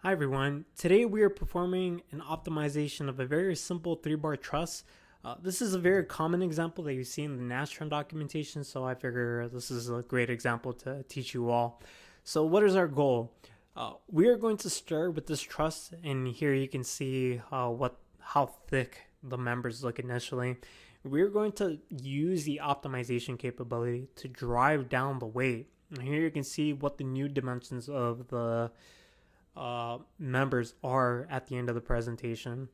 Hi everyone, today we are performing an optimization of a very simple 3-bar truss. This is a very common example that you see in the Nastran documentation, so I figure this is a great example to teach you all. So what is our goal? We are going to start with this truss, and here you can see how thick the members look initially. We're going to use the optimization capability to drive down the weight. And here you can see what the new dimensions of the members are at the end of the presentation.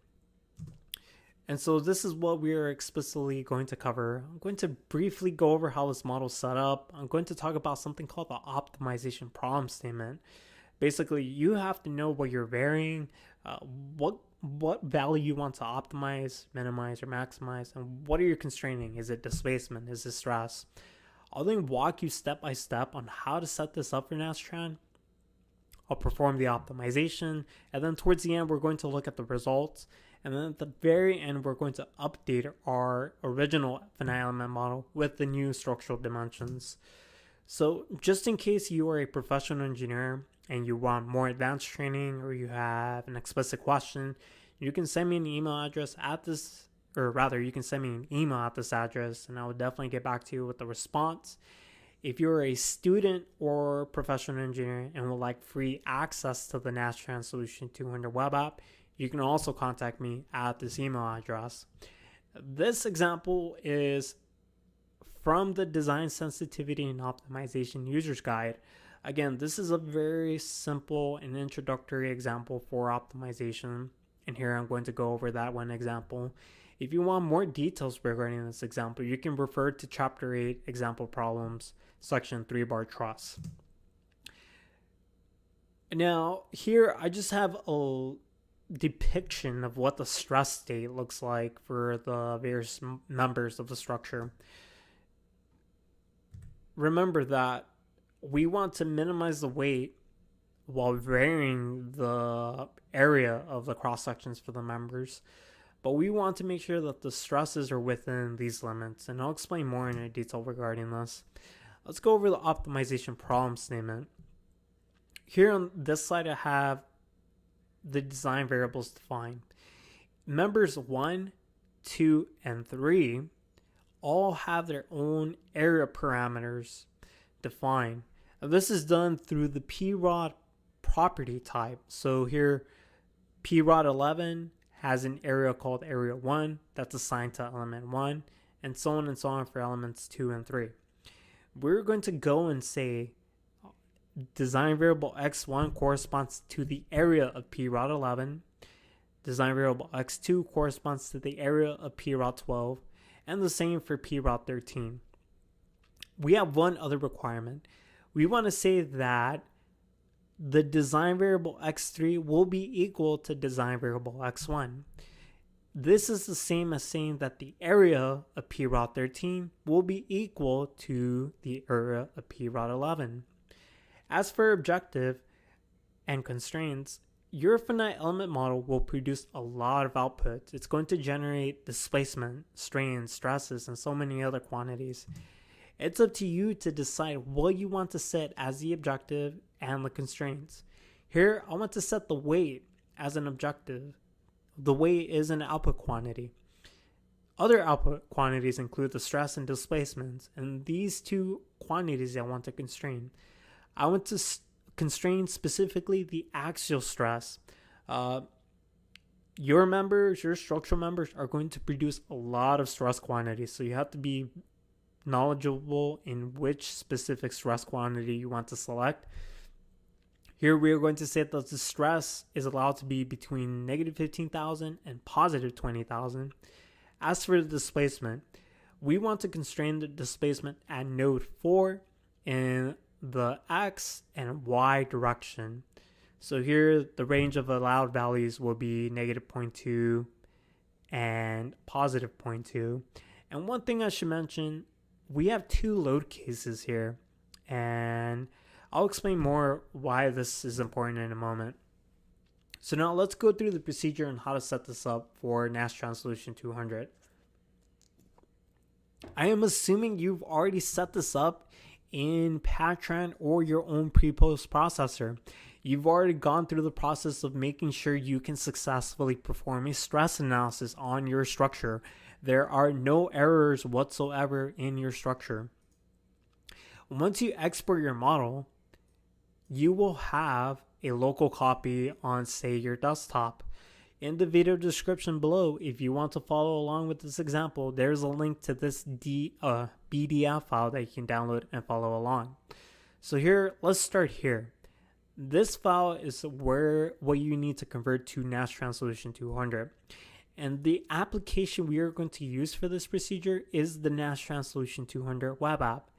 And so this is what we are explicitly going to cover. I'm going to briefly go over how this model is set up. I'm going to talk about something called the optimization problem statement. Basically, you have to know what you're varying, what value you want to optimize, minimize, or maximize, and what are you constraining? Is it displacement? Is it stress? I'll then walk you step by step on how to set this up for Nastran. I'll perform the optimization, and then towards the end we're going to look at the results, and then at the very end we're going to update our original finite element model with the new structural dimensions. So just in case you are a professional engineer and you want more advanced training or you have an explicit question, you can send me an email address at this, or rather you can send me an email at this address, and I will definitely get back to you with the response. If you're a student or professional engineer and would like free access to the Nastran Solution 200 web app, you can also contact me at this email address. This example is from the Design Sensitivity and Optimization User's Guide. Again, this is a very simple and introductory example for optimization, and here I'm going to go over that one example. If you want more details regarding this example, you can refer to Chapter 8 Example Problems, Section 3-bar Truss. Now, here I just have a depiction of what the stress state looks like for the various members of the structure. Remember that we want to minimize the weight while varying the area of the cross sections for the members. But we want to make sure that the stresses are within these limits, and I'll explain more in detail regarding this. Let's go over the optimization problem statement. Here on this slide, I have the design variables defined. Members 1, 2, and 3 all have their own area parameters defined. Now, this is done through the PROD property type. So here, PROD 11 has an area called area 1 that's assigned to element 1, and so on for elements 2 and 3. We're going to go and say design variable x1 corresponds to the area of PROD 11, design variable x2 corresponds to the area of PROD 12, and the same for PROD 13. We have one other requirement. We want to say that the design variable x3 will be equal to design variable x1. This is the same as saying that the area of PROD 13 will be equal to the area of PROD 11. As for objective and constraints, your finite element model will produce a lot of outputs. It's going to generate displacement, strains, stresses, and so many other quantities. It's up to you to decide what you want to set as the objective and the constraints. Here, I want to set the weight as an objective. The weight is an output quantity. Other output quantities include the stress and displacements, and these two quantities I want to constrain. I want to constrain specifically the axial stress. Your members, your structural members, are going to produce a lot of stress quantities, so you have to be knowledgeable in which specific stress quantity you want to select. Here we are going to say that the stress is allowed to be between negative 15,000 and positive 20,000. As for the displacement, we want to constrain the displacement at node 4 in the x and y direction. So here the range of allowed values will be negative 0.2 and positive 0.2. And one thing I should mention, we have two load cases here, and I'll explain more why this is important in a moment. So now let's go through the procedure on how to set this up for Nastran Solution 200. I am assuming you've already set this up in Patran or your own pre-post processor. You've already gone through the process of making sure you can successfully perform a stress analysis on your structure. There are no errors whatsoever in your structure. Once you export your model, you will have a local copy on, say, your desktop. In the video description below, if you want to follow along with this example, there's a link to this BDF file that you can download and follow along. So here, let's start here. This file is what you need to convert to Nastran Solution 200. And the application we are going to use for this procedure is the Nastran Solution 200 web app.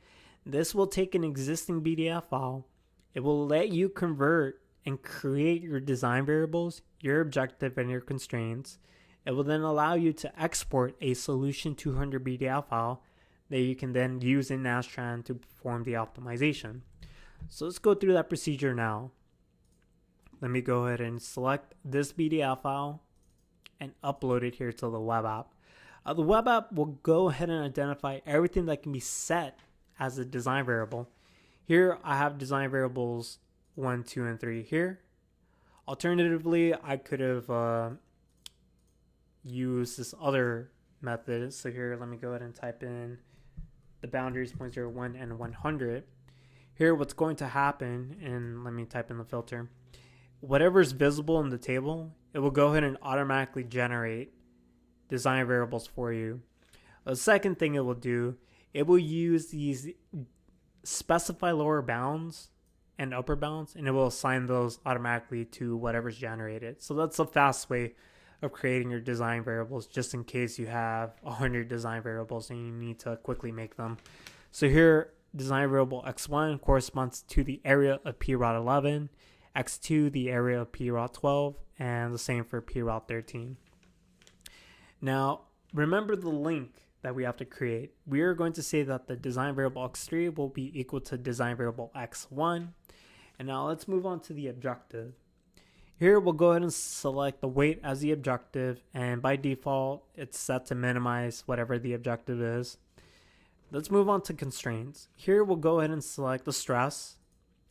This will take an existing BDF file. It will let you convert and create your design variables, your objective, and your constraints. It will then allow you to export a Solution 200 BDF file that you can then use in Nastran to perform the optimization. So let's go through that procedure now. Let me go ahead and select this BDF file and upload it here to the web app. The web app will go ahead and identify everything that can be set as a design variable. Here I have design variables 1, 2, and 3 here. Alternatively, I could have used this other method. So here, let me go ahead and type in the boundaries 0.01 and 100. Here, what's going to happen, and let me type in the filter. Whatever's visible in the table, it will go ahead and automatically generate design variables for you. The second thing it will do, it will use these specify lower bounds and upper bounds, and it will assign those automatically to whatever's generated. So that's a fast way of creating your design variables, just in case you have 100 design variables and you need to quickly make them. So here, design variable x1 corresponds to the area of PROT 11, x2 the area of PROT 12, and the same for PROT 13. Now, remember the link that we have to create. We are going to say that the design variable x3 will be equal to design variable x1. And now let's move on to the objective. Here we'll go ahead and select the weight as the objective, and by default it's set to minimize whatever the objective is. Let's move on to constraints. Here we'll go ahead and select the stress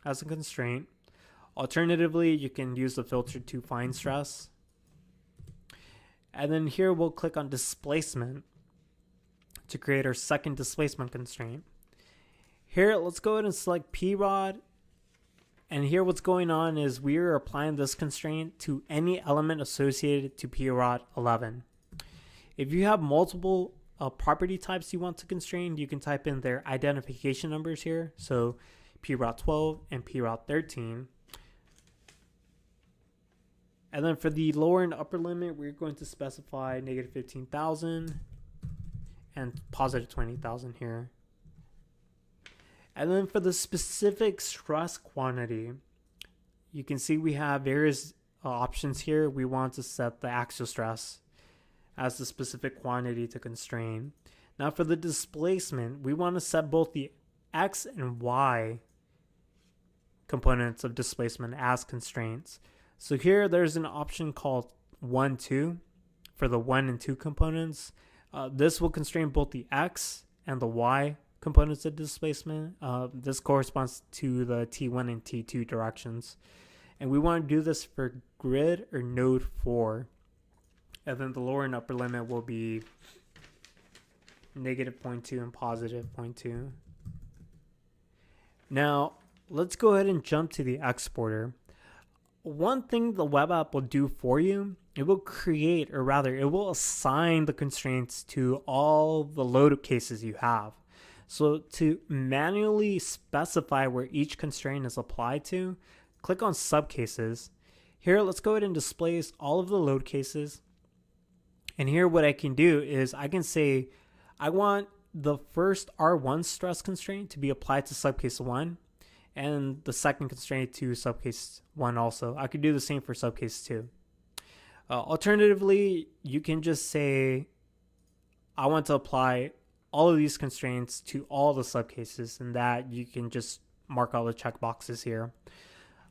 as a constraint. Alternatively, you can use the filter to find stress. And then here we'll click on displacement to create our second displacement constraint. Here, let's go ahead and select PROD. And here what's going on is we are applying this constraint to any element associated to PROD 11. If you have multiple property types you want to constrain, you can type in their identification numbers here. So PROD 12 and PROD 13. And then for the lower and upper limit, we're going to specify negative 15,000 and positive 20,000 here. And then for the specific stress quantity, you can see we have various options here. We want to set the axial stress as the specific quantity to constrain. Now for the displacement, we want to set both the x and y components of displacement as constraints. So here there's an option called 1, 2 for the 1 and 2 components. This will constrain both the x and the y components of displacement. This corresponds to the T1 and T2 directions. And we want to do this for grid or node 4. And then the lower and upper limit will be negative 0.2 and positive 0.2. Now, let's go ahead and jump to the exporter. One thing the web app will do for you, it will create, or rather, it will assign the constraints to all the load cases you have. So to manually specify where each constraint is applied to, click on subcases. Here, let's go ahead and displace all of the load cases. And here what I can do is I can say, I want the first R1 stress constraint to be applied to subcase 1 and the second constraint to subcase 1 also. I could do the same for subcase 2. Alternatively, you can just say, I want to apply all of these constraints to all the subcases, and that you can just mark all the checkboxes here.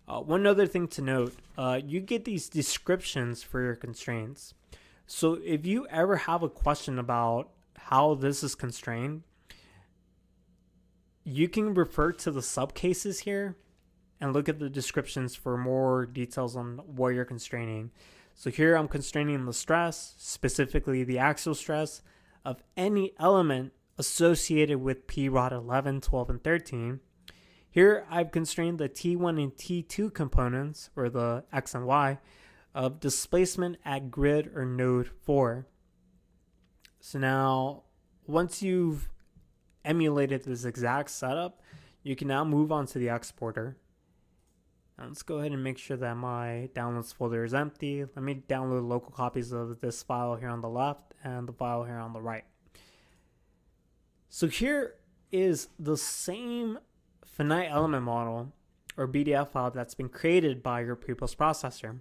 One other thing to note, you get these descriptions for your constraints. So if you ever have a question about how this is constrained, you can refer to the subcases here and look at the descriptions for more details on what you're constraining. So here I'm constraining the stress, specifically the axial stress of any element associated with P-rod 11, 12, and 13. Here I've constrained the T1 and T2 components, or the X and Y, of displacement at grid or node 4. So now, once you've emulated this exact setup, you can now move on to the exporter. Now let's go ahead and make sure that my downloads folder is empty. Let me download local copies of this file here on the left and the file here on the right. So here is the same finite element model or BDF file that's been created by your pre-post processor,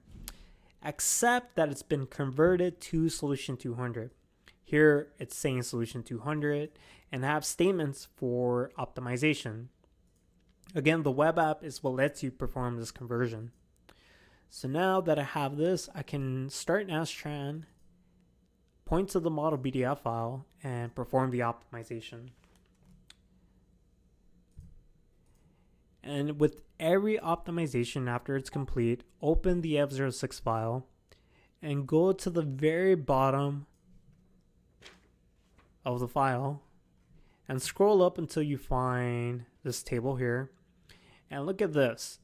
except that it's been converted to solution 200. Here it's saying solution 200 and have statements for optimization. Again, the web app is what lets you perform this conversion. So now that I have this, I can start Nastran, point to the model BDF file, and perform the optimization. And with every optimization after it's complete, open the F06 file and go to the very bottom of the file and scroll up until you find this table here. And look at this.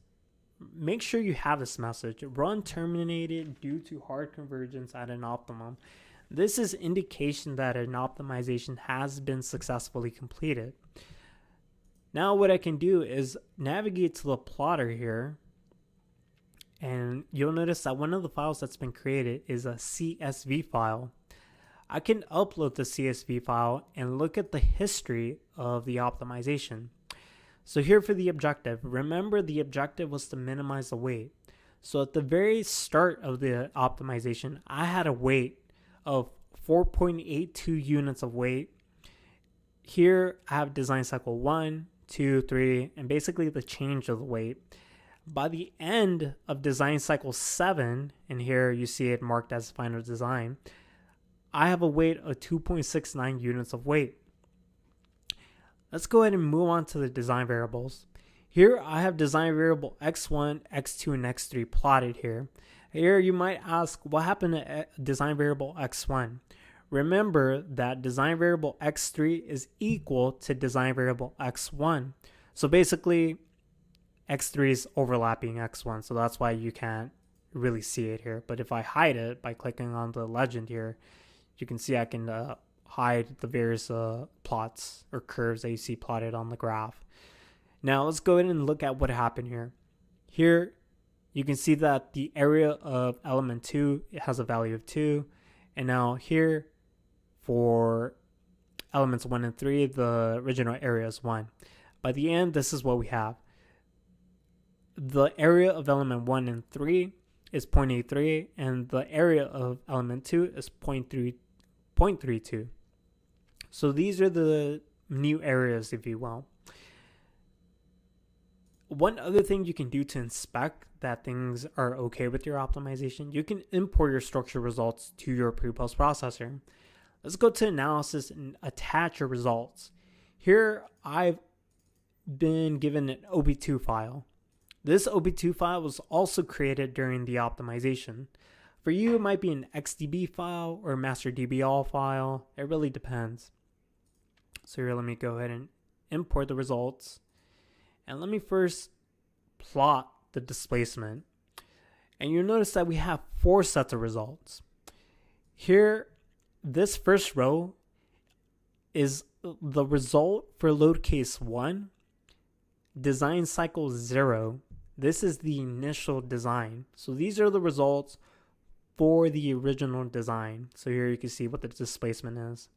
Make sure you have this message. Run terminated due to hard convergence at an optimum. This is indication that an optimization has been successfully completed. Now what I can do is navigate to the plotter here, and you'll notice that one of the files that's been created is a CSV file. I can upload the CSV file and look at the history of the optimization. So here for the objective, remember the objective was to minimize the weight. So at the very start of the optimization, I had a weight of 4.82 units of weight. Here I have design cycle 1, 2, 3, and basically the change of the weight. By the end of design cycle 7, and here you see it marked as final design, I have a weight of 2.69 units of weight. Let's go ahead and move on to the design variables. Here I have design variable x1, x2, and x3 plotted here. Here you might ask, what happened to design variable x1? Remember that design variable x3 is equal to design variable x1. So basically, x3 is overlapping x1, so that's why you can't really see it here. But if I hide it by clicking on the legend here, you can see I can hide the various plots or curves that you see plotted on the graph. Now let's go ahead and look at what happened here. Here you can see that the area of element 2 has a value of 2, and now here for elements 1 and 3, the original area is 1. By the end, this is what we have. The area of element 1 and 3 is 0.83, and the area of element 2 is 0.32. So these are the new areas, if you will. One other thing you can do to inspect that things are okay with your optimization, you can import your structure results to your pre-post processor. Let's go to analysis and attach your results. Here I've been given an OB2 file. This OB2 file was also created during the optimization. For you, it might be an XDB file or a master DBL file. It really depends. So here, let me go ahead and import the results. And let me first plot the displacement. And you'll notice that we have 4 sets of results. Here, this first row is the result for load case 1, design cycle 0. This is the initial design. So these are the results for the original design. So here you can see what the displacement is.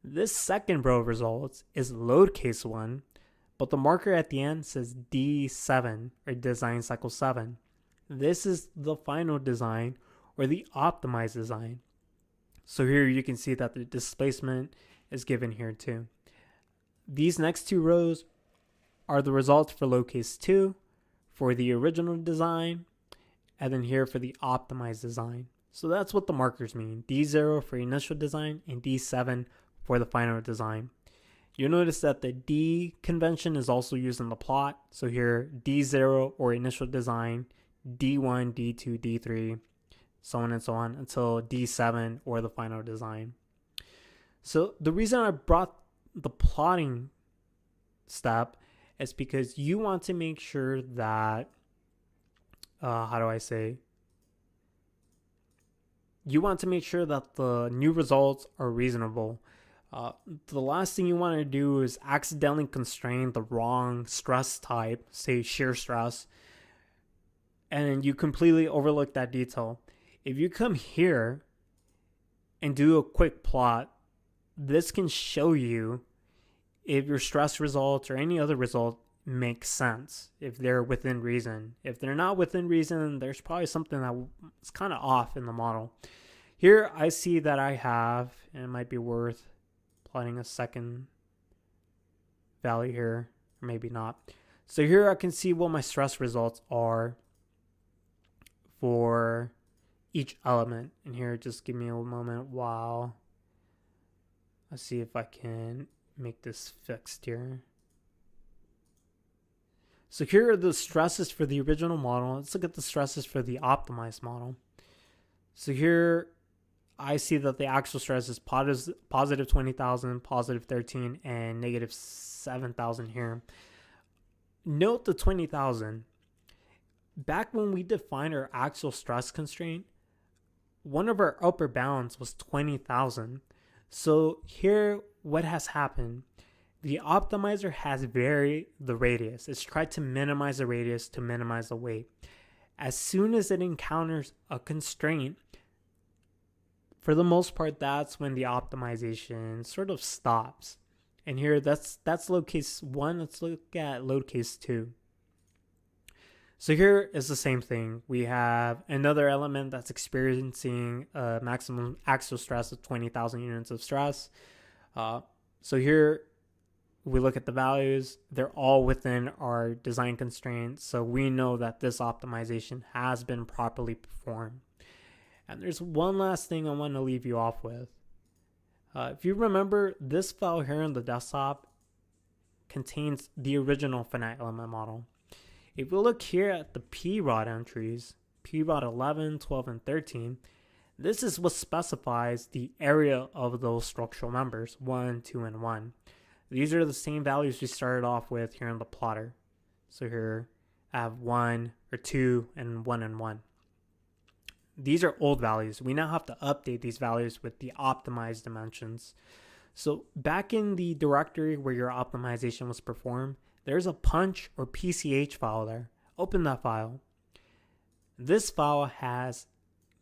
This second row of results is load case 1, but the marker at the end says D7 or design cycle 7. This is the final design or the optimized design. So here you can see that the displacement is given here too. These next 2 rows are the results for load case 2 for the original design, and then here for the optimized design. So that's what the markers mean. D0 for initial design and D7 for the final design. You'll notice that the D convention is also used in the plot. So here, D0 or initial design, D1, D2, D3, so on and so on until D7 or the final design. So the reason I brought the plotting step is because you want to make sure that, you want to make sure that the new results are reasonable. The last thing you want to do is accidentally constrain the wrong stress type, say shear stress, and you completely overlook that detail. If you come here and do a quick plot, this can show you if your stress results or any other result makes sense, if they're within reason. If they're not within reason, there's probably something that's kind of off in the model. Here I see that I have, and it might be worth plotting a second value here, or maybe not. So here I can see what my stress results are for each element. And here, just give me a moment while I see if I can make this fixed here. So here are the stresses for the original model. Let's look at the stresses for the optimized model. So here I see that the actual stress is positive 20,000, positive 13, and negative 7,000 here. Note the 20,000. Back when we defined our actual stress constraint, one of our upper bounds was 20,000. So here, what has happened? The optimizer has varied the radius. It's tried to minimize the radius to minimize the weight. As soon as it encounters a constraint, for the most part, that's when the optimization sort of stops. And here, that's load case 1. Let's look at load case 2. So here is the same thing. We have another element that's experiencing a maximum axial stress of 20,000 units of stress. So here we look at the values. They're all within our design constraints. So we know that this optimization has been properly performed. And there's one last thing I want to leave you off with. If you remember, this file here on the desktop contains the original finite element model. If we look here at the PROD entries, PROD 11, 12, and 13, this is what specifies the area of those structural members, 1, 2, and 1. These are the same values we started off with here in the plotter. So here I have 1 or 2 and 1 and 1. These are old values. We now have to update these values with the optimized dimensions. So back in the directory where your optimization was performed, there's a punch or PCH file there. Open that file. This file has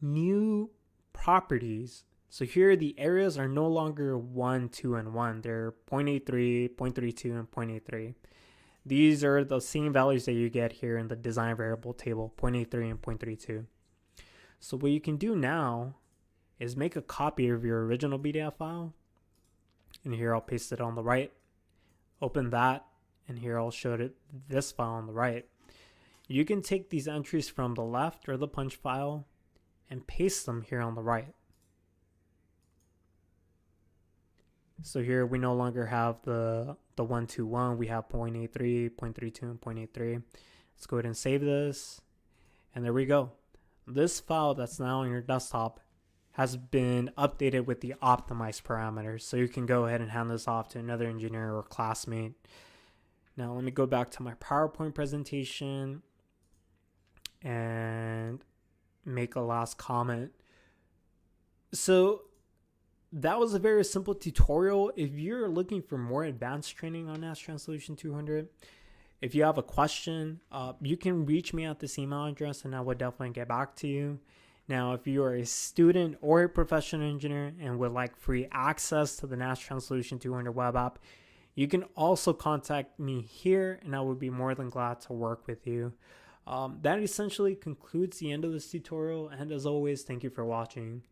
new properties. So here the areas are no longer 1, 2, and 1. They're 0.83, 0.32, and 0.83. These are the same values that you get here in the design variable table, 0.83 and 0.32. So what you can do now is make a copy of your original PDF file. And here I'll paste it on the right. Open that. And here I'll show it this file on the right. You can take these entries from the left or the punch file and paste them here on the right. So here we no longer have the 1, 2, 1. We have 0.83, 0.32, and 0.83. Let's go ahead and save this. And there we go. This file that's now on your desktop has been updated with the optimized parameters. So you can go ahead and hand this off to another engineer or classmate. Now let me go back to my PowerPoint presentation and make a last comment. So that was a very simple tutorial. If you're looking for more advanced training on Nastran Solution 200, if you have a question, you can reach me at this email address and I will definitely get back to you. Now, if you are a student or a professional engineer and would like free access to the Nastran Solution 200 web app, you can also contact me here and I would be more than glad to work with you. That essentially concludes the end of this tutorial. And as always, thank you for watching.